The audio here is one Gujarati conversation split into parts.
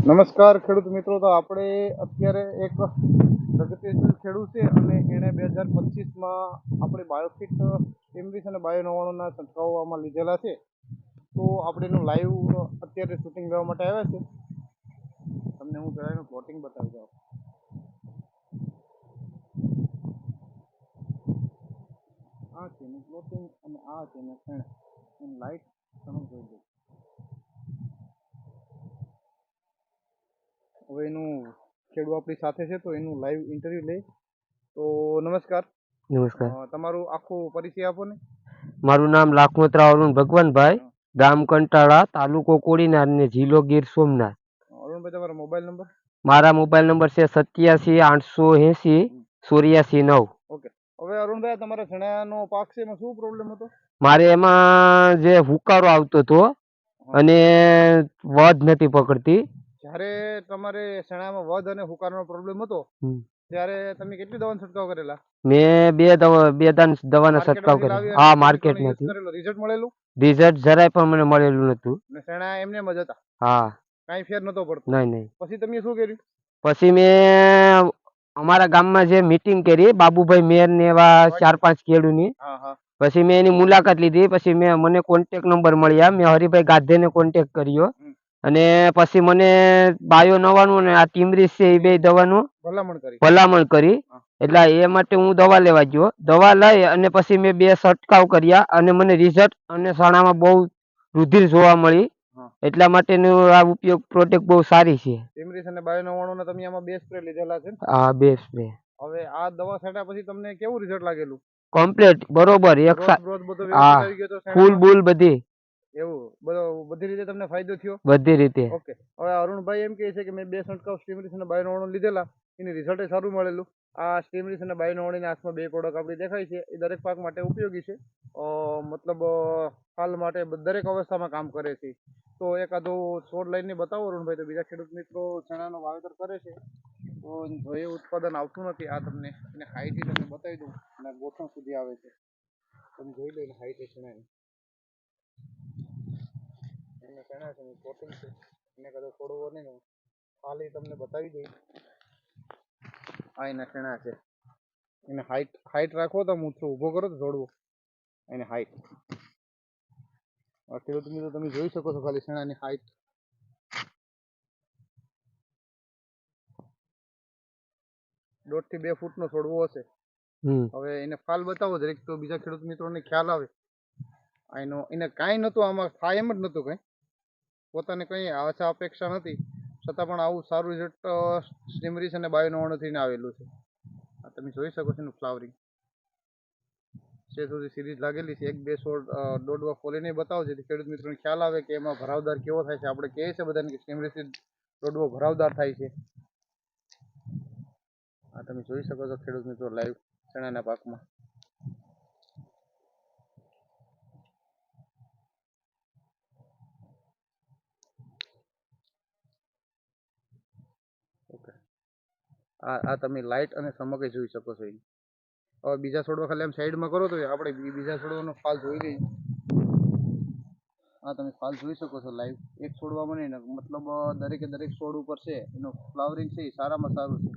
નમસ્કાર ખેડૂત મિત્રો, તો આપણે અત્યારે એક પ્રગતિશીલ ખેડૂત છે અને એણે 2025માં આપણે બાયોફિટ ટેમરીસ અને બાયો 99ના છંટકાવ આમાં લીધેલા છે. તો આપણે એનું લાઈવ અત્યારે શૂટિંગ લેવા માટે આવ્યા છે. તમને હું પહેલાં એનું પ્લોટિંગ બતાવી દઉં. આ છે એનું પ્લોટિંગ અને આ છે એનું શેણ. એની લાઇટ તમે જોઈ દો. હવે એનું ખેડૂત આપણી સાથે છે, તો એનું લાઈવ ઇન્ટરવ્યુ લઈ. તો નમસ્કાર. નમસ્કાર. તમારું આખું પરિચય આપો ને. મારું નામ લાખમોત્રા અરુણ ભગવાનભાઈ, ગામ કંટાળા, તાલુકો કોડીનાર ને જિલ્લો ગીર સોમનાથ. અરુણભાઈ, તમારો મોબાઈલ નંબર? મારા મોબાઈલ નંબર છે 87 880 84 9. ઓકે. હવે અરુણભાઈ, તમારા ચણાનો પાક છે, એમાં શું પ્રોબ્લેમ હતો? મારે એમાં જે હુકારો આવતો હતો અને વધ નથી પકડતી. જ્યારે તમારે ચણામાં વધ અને હુકારાનો પ્રોબ્લેમ હતો ત્યારે તમે કેટલી દવાનો છંટકાવ કરેલા? મેં બે દવાના છંટકાવ કર્યા. હા, માર્કેટ માંથી. રિઝલ્ટ મળેલું? રિઝલ્ટ જરાય પણ મને મળેલું નતું. ચણા એમને જ હતા? હા, કાંઈ ફેર નતો પડતો? નહીં. પછી તમે શું કર્યું? પછી મેં અમારા ગામમાં જે મીટિંગ કરી, બાબુભાઈ મેર ને એવા 4-5 ખેડૂની. પછી મેં એની મુલાકાત લીધી. પછી મને કોન્ટેક નંબર મળ્યા. મેં હરિભાઈ ગાધેને કોન્ટેક કર્યો અને પછી મને બાયો 99 ને આ ટીમરીસ છે એ બે દવાનું ભલામણ કરી. એટલે એ માટે હું દવા લેવા ગયો. દવા લઈ અને પછી મેં 2 છંટકાવ કર્યા અને મને રિઝલ્ટ અને ચણામાં બહુ વૃદ્ધિ જોવા મળી. એટલા માટેનો આ ઉપયોગ પ્રોડક્ટ બહુ સારી છે. ટીમરીસ અને બાયો 99 ના તમે આમાં 2 સ્પ્રે લીધેલા છે? હા, 2 સ્પ્રે. હવે આ દવા છાંટ્યા પછી તમને કેવું રિઝલ્ટ લાગેલું? કમ્પ્લીટ બરોબર. ફૂલ બુલ બધી એવું બધી રીતે તમને ફાયદો થયો? બધી રીતે. ઓકે. હવે અરુણભાઈ એમ કહે છે કે મેં 2 છંટકાવ ટીમરીસ અને બાયો 99 લીધેલા, એની રિઝલ્ટ સારું મળેલું. આ ટીમરીસ અને બાયો 99 ની આસપાસ 2 પ્રોડક્ટ આપણી દેખાય છે. એ દરેક પાક માટે ઉપયોગી છે. મતલબ હાલ માટે દરેક અવસ્થામાં કામ કરે છે. તો એકાદો છોડ લઈને બતાવો અરુણભાઈ, તો બીજા ખેડૂત મિત્રો ચણાનું વાવેતર કરે છે તો જો એ ઉત્પાદન આવતું નથી. આ તમને એને હાઈટ તમને બતાવી દઉં અને ગોઠણ સુધી આવે છે. તમે જોઈ લો એને હાઈટ ચણાની. એને ચણા છે, પ્રોટીન છે, એને કદાચ છોડવો નહીં ને ખાલી તમને બતાવી દઈ. આ એના ચણા છે. એને હાઈટ રાખો તો હું ઊભો કરો તો જોડવો એને હાઈટ. ખેડૂત મિત્રો તમે જોઈ શકો છો ખાલી ચણાની હાઈટ. દોઢ થી 2 ફૂટનો છોડવો હશે. હવે એને ફાલ બતાવો જરીક, તો બીજા ખેડૂત મિત્રોને ખ્યાલ આવે. એને કાંઈ નતું આમાં, થાય એમ જ નતું કંઈ. પોતાને કંઈ આશા અપેક્ષા નથી, છતાં પણ આવું સારું રિઝલ્ટ ટીમરીસ અને બાયો 99 થઈને આવેલું છે. આ તમે જોઈ શકો છો એનું ફ્લાવરિંગ છે સુધી સિરીઝ લાગેલી છે. 1-2 છોડ દોડવા ખોલીને બતાવો જેથી ખેડૂત મિત્રોને ખ્યાલ આવે કે એમાં ભરાવદાર કેવો થાય છે. આપણે કહીએ છીએ બધાને કે ટીમરીસ દોડવો ભરાવદાર થાય છે. આ તમે જોઈ શકો છો ખેડૂત મિત્રો લાઈવ ચણાના પાકમાં. ઓકે. આ તમે લાઇટ અને ચમકે જોઈ શકો છો. હવે બીજા છોડવા ખાલી આમ સાઈડમાં કરો તો આપણે બીજા છોડવાનો ફાલ જોઈ લઈએ. હા, તમે ફાલ જોઈ શકો છો લાઈવ. એક છોડવામાં નહીં, મતલબ દરેકે દરેક છોડ ઉપર છે એનું ફ્લાવરિંગ છે એ સારામાં સારું છે.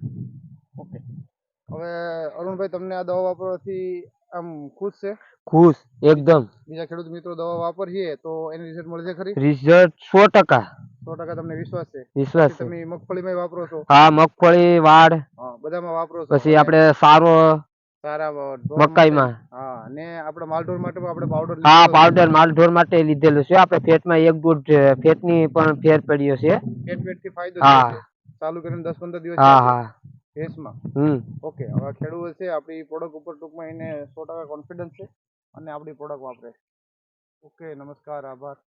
ઓકે. હવે અરુણભાઈ, તમને આ દવા વાપરવાથી આમ ખુશ છે? ખુશ એકદમ. બીજા ખેડૂત મિત્રો દવા વાપરીએ તો એની રિઝલ્ટ મળશે ખરી? રિઝલ્ટ 100%. 100% તમને વિશ્વાસ છે? વિશ્વાસ છે. તમે મગફળીમાં વાપરો છો? હા, મગફળી, વાડ, બધામાં વાપરો છો? પછી આપણે સારા મકાઈમાં. હા, અને આપણે માલઢોર માટે આપણે પાવડર. હા, પાવડર માલઢોર માટે લીધેલું છે. આપણે ફેટમાં 1-2 ફેટની પણ ફેર પડ્યો છે. ફેટથી ફાયદો થયો છે. ચાલુ કરીને 10-15 દિવસ. હા. ફેસમાં. ઓકે. હવે ખેડૂત છે આપણી પ્રોડક્ટ ઉપર ટૂંકમાં એને 100% કોન્ફિડન્સ છે અને આપણી પ્રોડક્ટ વાપરે. ઓકે, નમસ્કાર, આભાર.